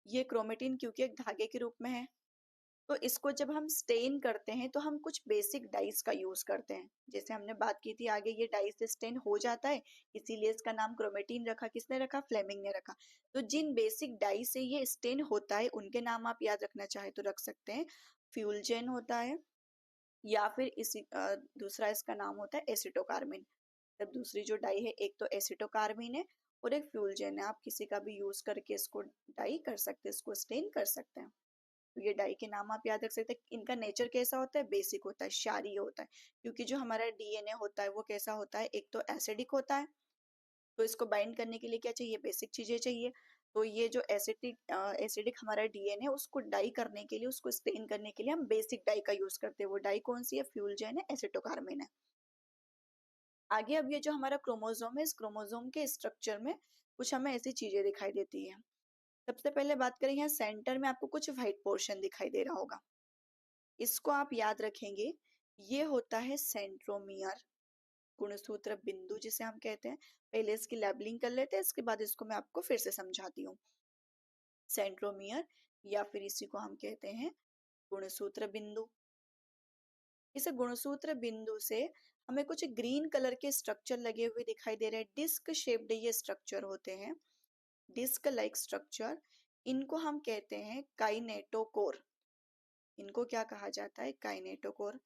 ये क्रोमेटिन क्योंकि एक धागे के रूप में है, तो इसको जब हम स्टेन करते हैं तो हम कुछ बेसिक डाइस का यूज करते हैं। जैसे हमने बात की थी आगे, ये डाई से स्टेन हो जाता है, इसीलिए इसका नाम क्रोमेटिन रखा। किसने रखा, फ्लेमिंग ने रखा। तो जिन बेसिक डाई से ये स्टेन होता है उनके नाम आप याद रखना चाहे तो रख सकते हैं। फ्यूलजेन होता है, या फिर इसी दूसरा इसका नाम होता है एसिटोकार्मिन। तब दूसरी जो डाई है, एक तो एसिटोकार्मिन है और एक फ्यूलजेन है। आप किसी का भी यूज करके इसको डाई कर सकते हैं, इसको स्टेन कर सकते हैं। तो ये डाई के नाम आप याद रख सकते हैं। इनका नेचर कैसा होता है, बेसिक होता है, क्षारीय होता है। क्योंकि जो हमारा डीएनए होता है वो कैसा होता है, एक तो एसिडिक होता है। तो इसको बाइंड करने के लिए क्या चाहिए, बेसिक चीजें चाहिए। तो ये जो एसिडिक हमारा डीएनए है, उसको डाई करने के लिए, उसको स्टेन करने के लिए हम बेसिक डाई का यूज करते हैं। वो डाई कौन सी है, फ्यूलजेन है, एसिटोकार्मिन है। आगे अब ये जो हमारा क्रोमोसोम है, इस क्रोमोसोम के स्ट्रक्चर में कुछ हमें ऐसी चीजें दिखाई देती है। सबसे पहले बात करें, यहाँ सेंटर में आपको कुछ व्हाइट पोर्शन दिखाई दे रहा होगा, इसको आप याद रखेंगे, ये होता है सेंट्रोमियर, गुणसूत्र बिंदु जिसे हम कहते हैं। पहले इसकी लेबलिंग कर लेते हैं, इसके बाद इसको मैं आपको फिर से समझाती हूँ। सेंट्रोमियर या फिर इसी को हम कहते हैं गुणसूत्र बिंदु। इस गुणसूत्र बिंदु से हमें कुछ ग्रीन कलर के स्ट्रक्चर लगे हुए दिखाई दे रहे हैं, डिस्क शेप्ड ये स्ट्रक्चर होते हैं, डिस्क लाइक स्ट्रक्चर। इनको हम कहते हैं काइनेटोकोर। इनको क्या कहा जाता है? काइनेटोकोर।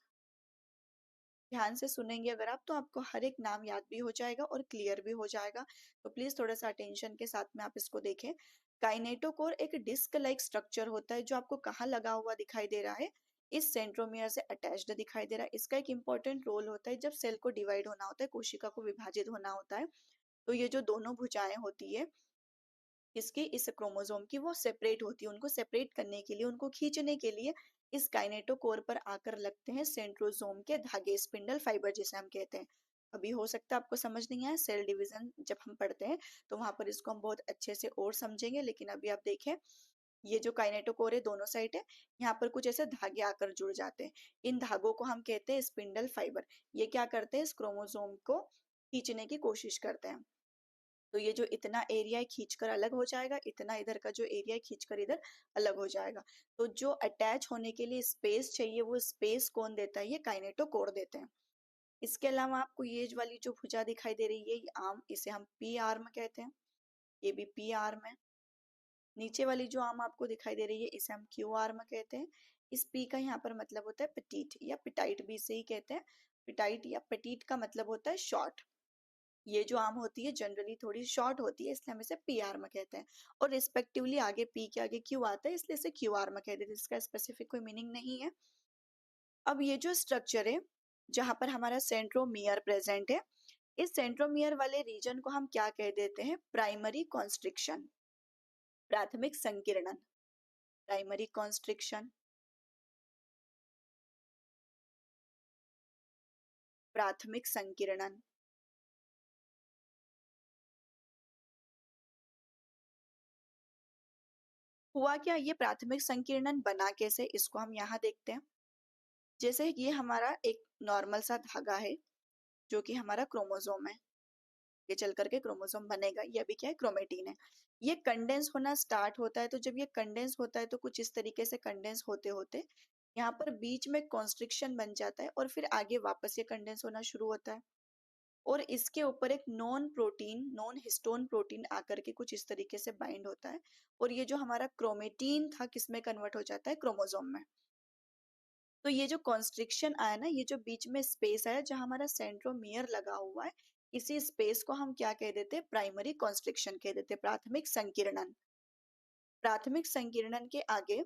ध्यान से सुनेंगे अगर आप, तो आपको हर एक नाम याद भी हो जाएगा और क्लियर भी हो जाएगा, तो प्लीज थोड़ा सा अटेंशन के साथ में आप इसको देखें। काइनेटोकोर एक डिस्क लाइक स्ट्रक्चर होता है, जो आपको कहाँ लगा हुआ दिखाई दे रहा है? इस सेंट्रोमियर से अटैच्ड दिखाई दे रहा है। इसका एक इंपॉर्टेंट रोल होता है, जब सेल को डिवाइड होना होता है, कोशिका को विभाजित होना होता है, तो ये जो दोनों भुजाएं होती है इसकी, इस क्रोमोसोम की, वो सेपरेट होती है। उनको सेपरेट करने के लिए, उनको खींचने के लिए इस काइनेटोकोर पर आकर लगते हैं सेंट्रोसोम के धागे, स्पिंडल फाइबर जिसे हम कहते हैं। अभी हो सकता है आपको समझ नहीं आया, सेल डिवीजन जब हम पढ़ते हैं तो वहां पर इसको हम बहुत अच्छे से और समझेंगे, लेकिन अभी आप देखें, ये जो काइनेटोकोर है दोनों साइड है, यहाँ पर कुछ ऐसे धागे आकर जुड़ जाते हैं। इन धागों को हम कहते हैं स्पिंडल फाइबर। ये क्या करते हैं? इस क्रोमोसोम को खींचने की कोशिश करते हैं। तो ये जो इतना एरिया खींचकर अलग हो जाएगा, इतना इधर का जो एरिया खींचकर इधर अलग हो जाएगा। तो जो अटैच होने के लिए स्पेस चाहिए, वो स्पेस कौन देता है? ये काइनेटोकोर देते हैं। इसके अलावा आपको ये वाली जो भुजा दिखाई दे रही है, ये आर्म, इसे हम पी आर्म कहते हैं, ये भी पी आर्म है। नीचे वाली जो आर्म आपको दिखाई दे रही है, इसे हम क्यू आर्म कहते हैं। इस पी का यहाँ पर मतलब होता है पेटीट, या पिटाइट भी इसे ही कहते हैं। पिटाइट या पेटीट का मतलब होता है शॉर्ट। ये जो आर्म होती है जनरली थोड़ी शॉर्ट होती है, इसलिए हम इसे पी आर्म कहते हैं। और रिस्पेक्टिवली आगे पी के आगे क्यू आता है, इसलिए इसे क्यू आर्म कहते हैं। इसका स्पेसिफिक कोई मीनिंग नहीं है। अब ये जो स्ट्रक्चर है, जहां पर हमारा सेंट्रोमियर प्रेजेंट है, इस सेंट्रोमियर वाले रीजन को हम क्या कह देते हैं? प्राइमरी कॉन्स्ट्रिक्शन, प्राथमिक संकीर्णन। प्राइमरी कॉन्स्ट्रिक्शन, प्राथमिक संकीर्णन। हुआ क्या? ये प्राथमिक संकीर्णन बना कैसे, इसको हम यहाँ देखते हैं। जैसे ये हमारा एक नॉर्मल सा धागा है, जो कि हमारा क्रोमोसोम है, ये चल करके क्रोमोसोम बनेगा। ये अभी क्या है? क्रोमेटिन है। ये कंडेंस होना स्टार्ट होता है, तो जब ये कंडेंस होता है तो कुछ इस तरीके से कंडेंस होते होते यहाँ पर बीच में कॉन्स्ट्रिक्शन बन जाता है, और फिर आगे वापस ये कंडेंस होना शुरू होता है, और इसके ऊपर एक non protein, non histone protein आकर के कुछ इस तरीके से बाइंड होता है, और ये जो हमारा क्रोमेटिन था किसमें कन्वर्ट हो जाता है? क्रोमोसोम में। तो ये जो कॉन्स्ट्रिक्शन आया ना, ये जो बीच में स्पेस आया जहां हमारा सेंट्रोमियर लगा हुआ है, इसी स्पेस को हम क्या कह देते हैं? प्राइमरी कॉन्स्ट्रिक्शन कह देते हैं, प्राथमिक संकीर्णन। प्राथमिक संकीर्णन के आगे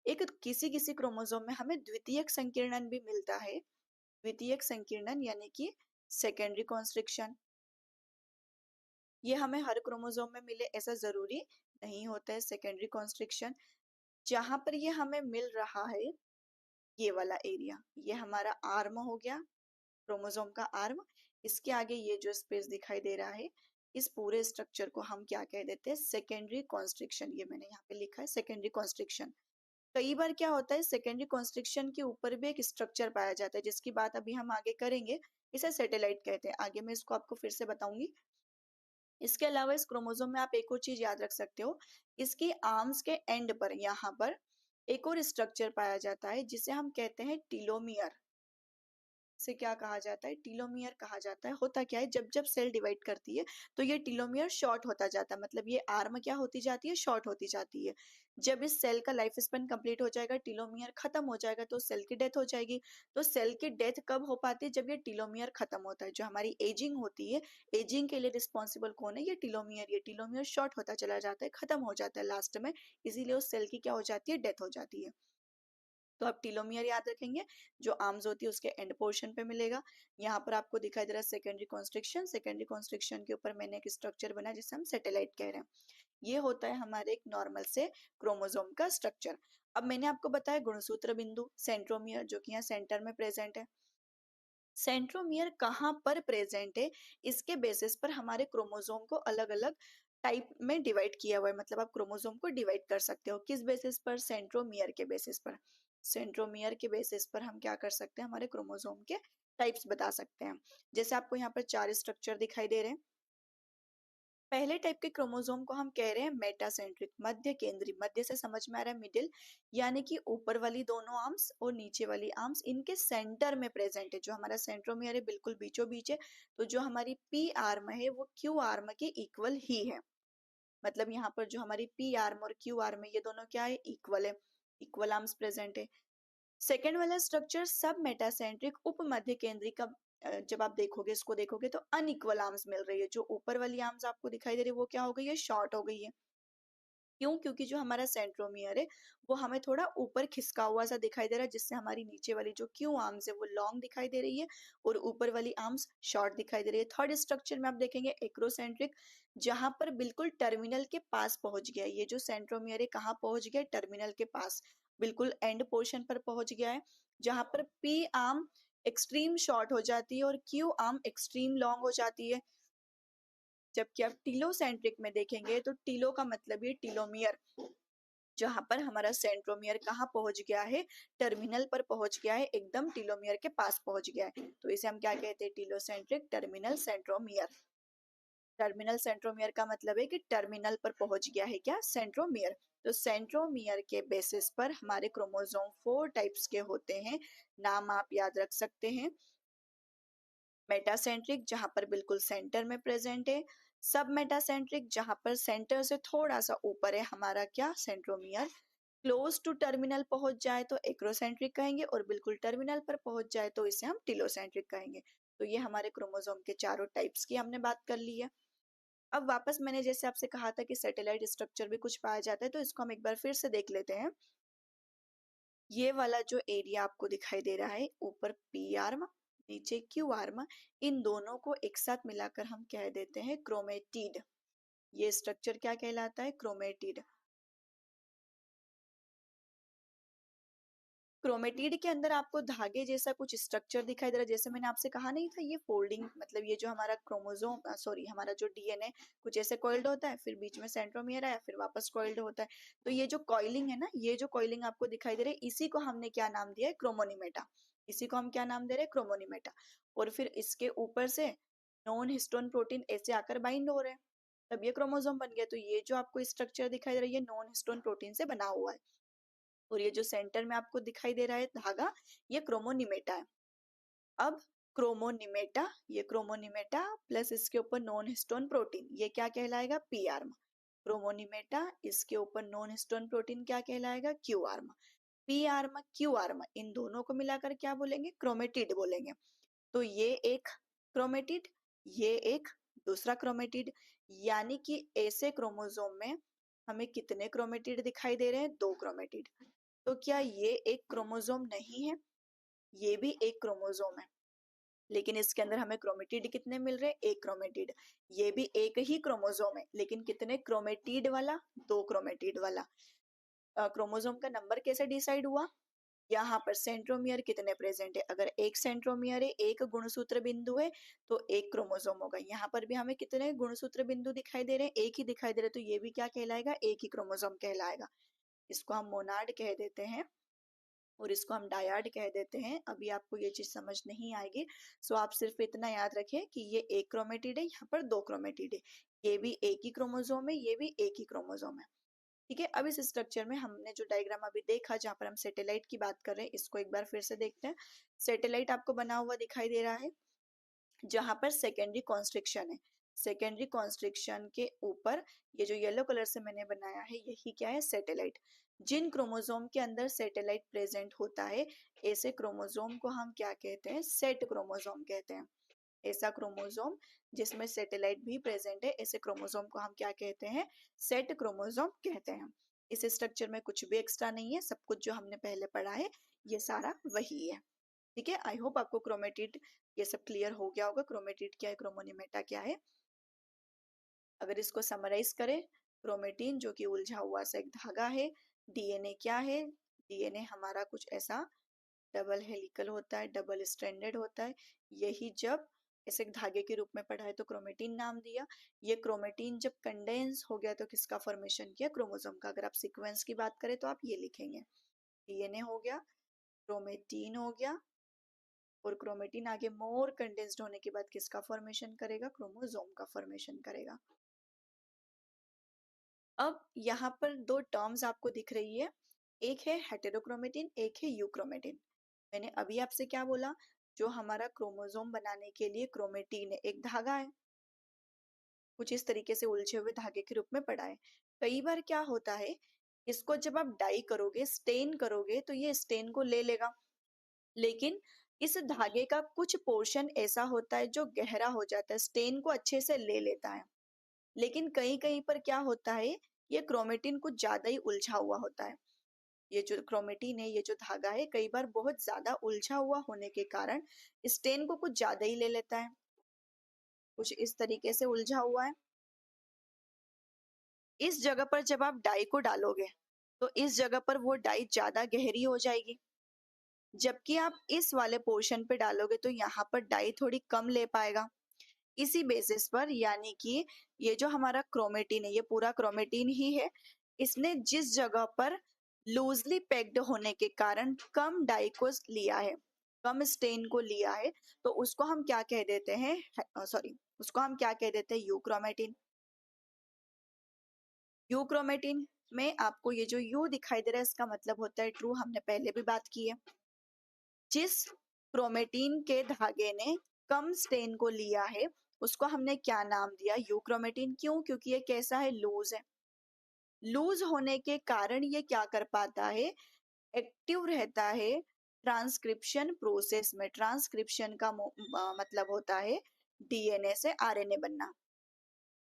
एक किसी किसी क्रोमोसोम में हमें द्वितीयक संकीर्णन भी मिलता है। द्वितीयक संकीर्णन यानी कि सेकेंडरी कॉन्स्ट्रिक्शन। ये हमें हर क्रोमोसोम में मिले ऐसा जरूरी नहीं होता है। सेकेंडरी कॉन्स्ट्रिक्शन जहां पर ये हमें मिल रहा है, ये वाला एरिया, ये हमारा आर्म हो गया, क्रोमोसोम का आर्म। इसके आगे ये जो स्पेस दिखाई दे रहा है, इस पूरे स्ट्रक्चर को हम क्या कह देते हैं? Secondary constriction. ये मैंने यहाँ पे लिखा है सेकेंडरी कॉन्स्ट्रिक्शन। कई बार क्या होता है, सेकेंडरी कॉन्स्ट्रिक्शन के ऊपर भी एक स्ट्रक्चर पाया जाता है, जिसकी बात अभी हम आगे करेंगे। इसे सैटेलाइट कहते हैं, आगे मैं इसको आपको फिर से बताऊंगी। इसके अलावा इस क्रोमोसोम में आप एक और चीज याद रख सकते हो, इसकी आर्म्स के एंड पर, यहाँ पर एक और स्ट्रक्चर पाया जाता है, जिसे हम कहते हैं टीलोमियर। से क्या कहा जाता है? टीलोमियर कहा जाता है। होता क्या है, जब जब सेल डिवाइड करती है तो ये टीलोमियर शॉर्ट होता जाता है, मतलब ये आर्म क्या होती जाती है? शॉर्ट होती जाती है। जब इस सेल का लाइफ स्पेन कंप्लीट हो जाएगा, टीलोमियर खत्म हो जाएगा, तो सेल की डेथ हो जाएगी। तो सेल की डेथ कब हो पाती है? जब ये टीलोमियर खत्म होता है। जो हमारी एजिंग होती है, एजिंग के लिए रिस्पॉन्सिबल कौन है? ये टीलोमियर। ये टीलोमियर शॉर्ट होता चला जाता है, खत्म हो जाता है लास्ट में, इसीलिए उस सेल की क्या हो जाती है? डेथ हो जाती है। तो आप टीलोमियर याद रखेंगे, जो आर्म्स होती है उसके एंड पोर्शन पे मिलेगा। यहाँ पर आपको दिखाई दे रहा है सेकेंडरी कॉन्स्ट्रिक्शन। सेकेंडरी कॉन्स्ट्रिक्शन के ऊपर मैंने एक स्ट्रक्चर बना जिसे हम सैटेलाइट कह रहे हैं। ये होता है हमारे एक नॉर्मल से क्रोमोसोम का स्ट्रक्चर। अब मैंने आपको बताया गुणसूत्र बिंदु, सेंट्रोमियर, जो कि यहाँ सेंटर में प्रेजेंट है। सेंट्रोमियर कहाँ पर प्रेजेंट है, इसके बेसिस पर हमारे क्रोमोसोम को अलग अलग टाइप में डिवाइड किया हुआ है। मतलब आप क्रोमोसोम को डिवाइड कर सकते हो किस बेसिस पर, सेंट्रोमियर के बेसिस पर। सेंट्रोमियर के बेसिस पर हम क्या कर सकते हैं, हमारे क्रोमोसोम के टाइप्स बता सकते हैं। जैसे आपको यहाँ पर 4 स्ट्रक्चर दिखाई दे रहे हैं। पहले टाइप के क्रोमोसोम को हम कह रहे हैं मेटासेंट्रिक, मध्य केंद्री। मध्य से समझ में आ रहा है मिडिल, यानी कि ऊपर वाली दोनों आर्म्स और नीचे वाली आर्म्स इनके सेंटर में प्रेजेंट है। जो हमारा सेंट्रोमियर है बिल्कुल बीचों बीच है, तो जो हमारी पी आर्म है वो क्यू आर्म के इक्वल ही है। मतलब यहाँ पर जो हमारी पी आर्म और क्यू आर्म है ये दोनों क्या है, इक्वल है, इक्वल आर्म्स प्रेजेंट है। सेकेंड वाला स्ट्रक्चर सब मेटासेंट्रिक उप मध्य केंद्री का। जब आप देखोगे इसको देखोगे तो अनइक्वल आर्म्स मिल रही है। जो ऊपर वाली आर्म्स आपको दिखाई दे रही है वो क्या हो गई है, शॉर्ट हो गई है। क्यों? क्योंकि जो हमारा सेंट्रोमियर है वो हमें थोड़ा ऊपर खिसका हुआ सा दिखाई दे रहा है, जिससे हमारी नीचे वाली जो क्यू आर्म्स है वो लॉन्ग दिखाई दे रही है और ऊपर वाली आर्म्स शॉर्ट दिखाई दे रही है। थर्ड स्ट्रक्चर में आप देखेंगे एक्रोसेंट्रिक, जहां पर बिल्कुल टर्मिनल के पास पहुंच गया है। ये जो सेंट्रोमियर है कहाँ पहुंच गया है, टर्मिनल के पास, बिल्कुल एंड पोर्शन पर पहुंच गया है। जहां पर पी आर्म एक्सट्रीम शॉर्ट हो जाती है और क्यू आर्म एक्सट्रीम लॉन्ग हो जाती है। जबकि आप टीलोसेंट्रिक में देखेंगे तो टीलो का मतलब ये टीलोमियर, जहां पर हमारा सेंट्रोमियर कहाँ पहुंच गया है, टर्मिनल पर पहुंच गया है, एकदम टीलोमियर के पास पहुंच गया है। तो इसे हम क्या कहते हैं, telocentric terminal centromere. Terminal centromere का मतलब है कि टर्मिनल पर पहुंच गया है क्या, सेंट्रोमियर। तो सेंट्रोमियर के बेसिस पर हमारे क्रोमोसोम 4 टाइप्स के होते हैं। नाम आप याद रख सकते हैं, मेटासेंट्रिक जहां पर बिल्कुल सेंटर में प्रेजेंट है, सब मेटासेंट्रिक जहां पर सेंटर से थोड़ा सा ऊपर है हमारा क्या, सेंट्रोमियर। क्लोज टू टर्मिनल पहुंच जाए तो एक्रोसेंट्रिक कहेंगे और बिल्कुल टर्मिनल पर पहुंच जाए तो इसे हम टिलोसेंट्रिक कहेंगे। तो ये हमारे क्रोमोसोम के चारों टाइप्स की हमने बात कर ली है। अब वापस मैंने जैसे आपसे कहा था कि सैटेलाइट स्ट्रक्चर भी कुछ पाया जाता है, तो इसको हम एक बार फिर से देख लेते हैं। ये वाला जो एरिया आपको दिखाई दे रहा है, ऊपर पी आर्म नीचे क्यू आर्म, इन दोनों को एक साथ मिलाकर हम कह देते हैं क्रोमेटिड। ये स्ट्रक्चर क्या कहलाता है, क्रोमेटिड। क्रोमेटिड के अंदर आपको धागे जैसा कुछ स्ट्रक्चर दिखाई दे रहा है। जैसे मैंने आपसे कहा नहीं था, ये फोल्डिंग, मतलब ये जो हमारा क्रोमोसोम सॉरी हमारा जो डीएनए कुछ ऐसे कॉइल्ड होता है, फिर बीच में सेंट्रोमियर आया, फिर वापस कॉइल्ड होता है। तो ये जो कॉइलिंग है ना, ये जो कॉइलिंग आपको दिखाई दे रही है, इसी को हमने क्या नाम दिया है, क्रोमोनिमेटा। इसी को हम क्या नाम दे रहे हैं, क्रोमोनिमेटा। और फिर इसके ऊपर से नॉन हिस्टोन प्रोटीन ऐसे आकर बाइंड हो रहे हैं, तब ये क्रोमोसोम बन गया। तो ये जो आपको स्ट्रक्चर दिखाई दे रहा है, ये नॉन हिस्टोन प्रोटीन से बना हुआ है। और ये जो सेंटर में आपको दिखाई दे रहा है धागा, ये क्रोमोनिमेटा है। अब क्रोमोनिमेटा, ये क्रोमोनिमेटा प्लस इसके ऊपर नॉन हिस्टोन प्रोटीन, ये क्या कहलाएगा, पी आर्म। क्रोमोनिमेटा इसके ऊपर नॉन हिस्टोन प्रोटीन क्या कहलाएगा, Q arm. P arm Q arm इन दोनों को मिलाकर क्या बोलेंगे, क्रोमेटिड बोलेंगे। तो ये एक क्रोमेटिड, ये एक दूसरा क्रोमेटिड। यानी कि ऐसे क्रोमोसोम में हमें कितने क्रोमेटिड दिखाई दे रहे हैं, 2 क्रोमेटिड। तो क्या ये एक क्रोमोसोम नहीं है, ये भी एक क्रोमोसोम है, लेकिन इसके अंदर हमें क्रोमेटिड कितने मिल रहे हैं, एक क्रोमेटिड। ये भी एक ही क्रोमोसोम है, लेकिन कितने क्रोमेटिड वाला, 2 क्रोमेटिड वाला। क्रोमोसोम का नंबर कैसे डिसाइड हुआ, यहाँ पर सेंट्रोमियर कितने प्रेजेंट है, अगर एक सेंट्रोमियर है, एक गुणसूत्र बिंदु है, तो एक क्रोमोसोम होगा। यहाँ पर भी हमें कितने गुणसूत्र बिंदु दिखाई दे रहे हैं, एक ही दिखाई दे रहे, तो ये भी क्या कहलाएगा, एक ही क्रोमोसोम कहलाएगा। इसको हम मोनाड कह देते हैं और इसको हम डायाड कह देते हैं। अभी आपको ये चीज समझ नहीं आएगी, सो आप सिर्फ इतना याद रखें कि ये एक क्रोमेटिड है, यहाँ पर 2 क्रोमेटिड है। ये भी एक ही क्रोमोसोम है, ये भी एक ही क्रोमोसोम है। ठीक है, अब इस स्ट्रक्चर में हमने जो डायग्राम अभी देखा, जहाँ पर हम सैटेलाइट की बात कर रहे हैं, इसको एक बार फिर से देखते हैं। सैटेलाइट आपको बना हुआ दिखाई दे रहा है, जहां पर सेकेंडरी कॉन्स्ट्रिक्शन है। सेकेंडरी कॉन्स्ट्रिक्शन के ऊपर ये जो येलो कलर से मैंने बनाया है, यही क्या है, सैटेलाइट। जिन क्रोमोसोम के अंदर सैटेलाइट प्रेजेंट होता है, ऐसे क्रोमोसोम को हम क्या कहते हैं, सेट क्रोमोसोम कहते हैं। ऐसा क्रोमोसोम जिसमें सैटेलाइट भी प्रेजेंट है, ऐसे क्रोमोसोम को हम क्या कहते हैं, सेट क्रोमोसोम कहते हैं। इस स्ट्रक्चर में कुछ भी एक्स्ट्रा नहीं है, सब कुछ जो हमने पहले पढ़ा है ये सारा वही है। ठीक है, आई होप आपको क्रोमेटिड ये सब क्लियर हो गया होगा, क्रोमेटिड क्या है, क्रोमोनिमेटा क्या है। अगर इसको समराइज करें, क्रोमेटिन जो कि उलझा हुआ सा एक धागा है, डीएनए क्या है, डीएनए हमारा कुछ ऐसा डबल हेलिकल होता है, डबल स्ट्रैंडेड होता है। यही जब ऐसे धागे के रूप में पढ़ा है तो क्रोमेटिन नाम दिया। ये क्रोमेटिन जब कंडेंस हो गया तो किसका फॉर्मेशन किया? क्रोमोसोम का। अगर आप सीक्वेंस की बात करें तो आप ये लिखेंगे, डीएनए हो गया, क्रोमेटिन हो गया, और क्रोमेटिन आगे मोर कंडेंस्ड होने के बाद किसका फॉर्मेशन करेगा? क्रोमोसोम का फॉर्मेशन करेगा। अब यहाँ पर दो टर्म्स आपको दिख रही है, एक है हेटेरोक्रोमेटिन, एक है यूक्रोमेटिन। मैंने अभी आपसे क्या बोला? जो हमारा क्रोमोसोम बनाने के लिए क्रोमेटिन है, एक धागा है, कुछ इस तरीके से उलझे हुए धागे के रूप में पड़ा है। कई बार क्या होता है, इसको जब आप डाई करोगे, स्टेन करोगे, तो ये स्टेन को ले लेगा, लेकिन इस धागे का कुछ पोर्शन ऐसा होता है जो गहरा हो जाता है, स्टेन को अच्छे से ले लेता है। लेकिन कहीं कहीं पर क्या होता है, ये क्रोमेटिन कुछ ज्यादा ही उलझा हुआ होता है। ये जो क्रोमेटिन है, ये जो धागा है, कई बार बहुत ज्यादा उलझा हुआ होने के कारण स्टेन को कुछ ज्यादा ही ले लेता है, कुछ इस तरीके से उलझा हुआ है। इस जगह पर जब आप डाई को डालोगे तो इस जगह पर वो डाई ज्यादा गहरी हो जाएगी, जबकि आप इस वाले पोर्शन पे डालोगे तो यहाँ पर डाई थोड़ी कम ले पाएगा। इसी बेसिस पर, यानी कि ये जो हमारा क्रोमेटिन है, ये पूरा क्रोमेटिन ही है, इसने जिस जगह पर लूजली पैक्ड होने के कारण कम डाई को लिया है, कम स्टेन को लिया है, तो उसको हम क्या कह देते हैं? सॉरी, उसको हम क्या कह देते हैं? यूक्रोमेटिन। यूक्रोमेटिन में आपको ये जो यू दिखाई दे रहा है, इसका मतलब होता है ट्रू, हमने पहले भी बात की है। जिस क्रोमेटिन के धागे ने कम स्टेन को लिया है, उसको हमने क्या नाम दिया? यूक्रोमेटिन। क्यों? क्योंकि ये कैसा है? लूज है। लूज होने के कारण ये क्या कर पाता है? एक्टिव रहता है ट्रांसक्रिप्शन प्रोसेस में। ट्रांसक्रिप्शन का मतलब होता है डीएनए से आरएनए बनना।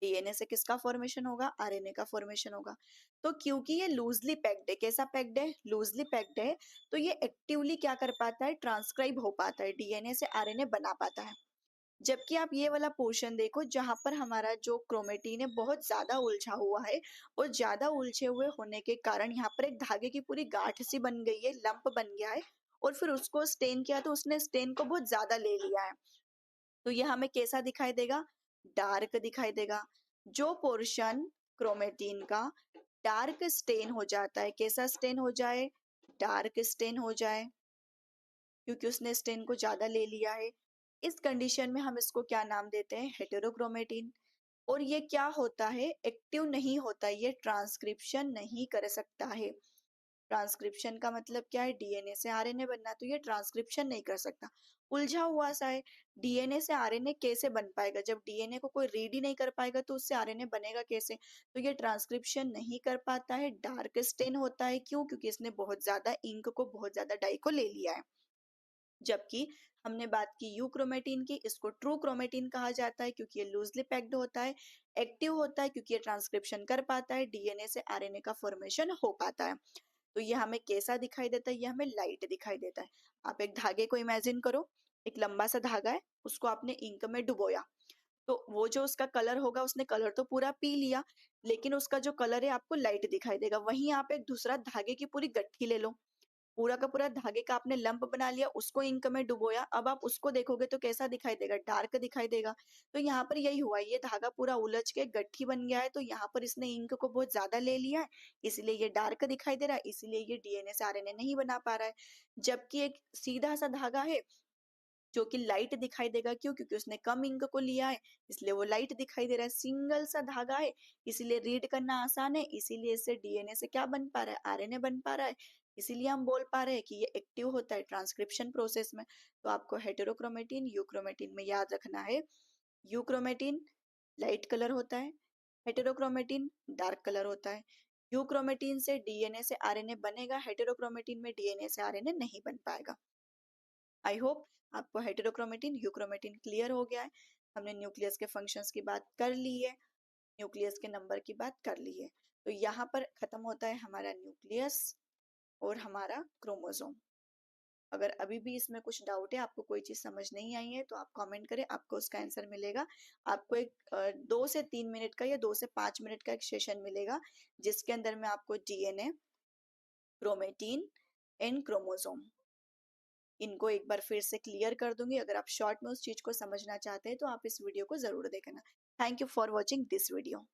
डीएनए से किसका फॉर्मेशन होगा? आरएनए का फॉर्मेशन होगा। तो क्योंकि ये लूजली पैक्ड है, कैसा पैक्ड है? लूजली पैक्ड है, तो ये एक्टिवली क्या कर पाता है? ट्रांसक्राइब हो पाता है, डीएनए से आरएनए बना पाता है। जबकि आप ये वाला पोर्शन देखो, जहां पर हमारा जो क्रोमेटिन है बहुत ज्यादा उलझा हुआ है, और ज्यादा उलझे हुए होने के कारण यहाँ पर एक धागे की पूरी गांठ सी बन गई है, लंप बन गया है, और फिर उसको स्टेन किया तो उसने स्टेन को बहुत ज्यादा ले लिया है। तो ये हमें कैसा दिखाई देगा? डार्क दिखाई देगा। जो पोर्शन क्रोमेटिन का डार्क स्टेन हो जाता है, कैसा स्टेन हो जाए? डार्क स्टेन हो जाए, क्योंकि उसने स्टेन को ज्यादा ले लिया है। इस कंडीशन में हम इसको क्या नाम देते हैं? हेटेरोक्रोमेटिन। और ये क्या होता है? एक्टिव नहीं होता, ये ट्रांसक्रिप्शन नहीं कर सकता है। ट्रांसक्रिप्शन का मतलब क्या है? डीएनए से आरएनए बनना, तो ये ट्रांसक्रिप्शन नहीं कर सकता, उलझा हुआ सा है। डीएनए से आरएनए कैसे बन पाएगा? जब डीएनए को कोई रीड ही नहीं कर पाएगा तो उससे आरएनए बनेगा कैसे? तो ये ट्रांसक्रिप्शन नहीं कर पाता है, डार्क स्टेन होता है। क्यों? क्योंकि इसने बहुत ज्यादा इंक को, बहुत ज्यादा डाई को ले लिया है। जबकि हमने बात की यूक्रोमेटिन की, इसको ट्रू क्रोमेटिन कहा जाता है क्योंकि ये लूजली पैक्ड होता है, एक्टिव होता है क्योंकि ये ट्रांसक्रिप्शन कर पाता है, डीएनए से आरएनए का फॉर्मेशन हो पाता है। तो ये हमें कैसा दिखाई देता है? ये हमें लाइट दिखाई देता है। आप एक धागे को इमेजिन करो, एक लंबा सा धागा है, उसको आपने इंक में डुबोया, तो वो जो उसका कलर होगा, उसने कलर तो पूरा पी लिया, लेकिन उसका जो कलर है आपको लाइट दिखाई देगा। वहीं आप एक दूसरा धागे की पूरी गट्ठी ले लो, पूरा का पूरा धागे का आपने लंप बना लिया, उसको इंक में डुबोया, अब आप उसको देखोगे तो कैसा दिखाई देगा? डार्क दिखाई देगा। तो यहाँ पर यही हुआ, ये धागा पूरा उलझ के गट्ठी बन गया है, तो यहाँ पर इसने इंक को बहुत ज्यादा ले लिया है, इसलिए ये डार्क दिखाई दे रहा है, इसीलिए ये डीएनए से आरएनए नहीं बना पा रहा है। जबकि एक सीधा सा धागा है जो कि लाइट दिखाई देगा। क्यों? क्योंकि उसने कम इंक को लिया है, इसलिए वो लाइट दिखाई दे रहा है। सिंगल सा धागा है, इसीलिए रीड करना आसान है, इसीलिए इससे डीएनए से क्या बन पा रहा है? आरएनए बन पा रहा है। इसीलिए हम बोल पा रहे हैं कि ये एक्टिव होता है ट्रांसक्रिप्शन प्रोसेस में। तो आपको हेटेरोक्रोमेटिन, यूक्रोमेटिन में याद रखना है, यूक्रोमेटिन लाइट कलर होता है, हेटेरोक्रोमेटिन डार्क कलर होता है। यूक्रोमेटिन से डीएनए से आरएनए बनेगा, हेटेरोक्रोमेटिन में डीएनए से आरएनए नहीं बन पाएगा। आई होप आपको हेटेरोक्रोमेटिन, यूक्रोमेटिन क्लियर हो गया है। हमने न्यूक्लियस के फंक्शंस की बात कर ली है, न्यूक्लियस के नंबर की बात कर ली है। तो यहाँ पर खत्म होता है हमारा न्यूक्लियस और हमारा क्रोमोसोम। अगर अभी भी इसमें कुछ डाउट है, आपको कोई चीज समझ नहीं आई है, तो आप कमेंट करें, आपको उसका आंसर मिलेगा। आपको एक 2 से 3 मिनट का या 2 से 5 मिनट का एक सेशन मिलेगा, जिसके अंदर में आपको डीएनए, क्रोमेटिन एंड क्रोमोसोम इनको एक बार फिर से क्लियर कर दूंगी। अगर आप शॉर्ट में उस चीज को समझना चाहते हैं तो आप इस वीडियो को जरूर देखना। Thank you for watching this video.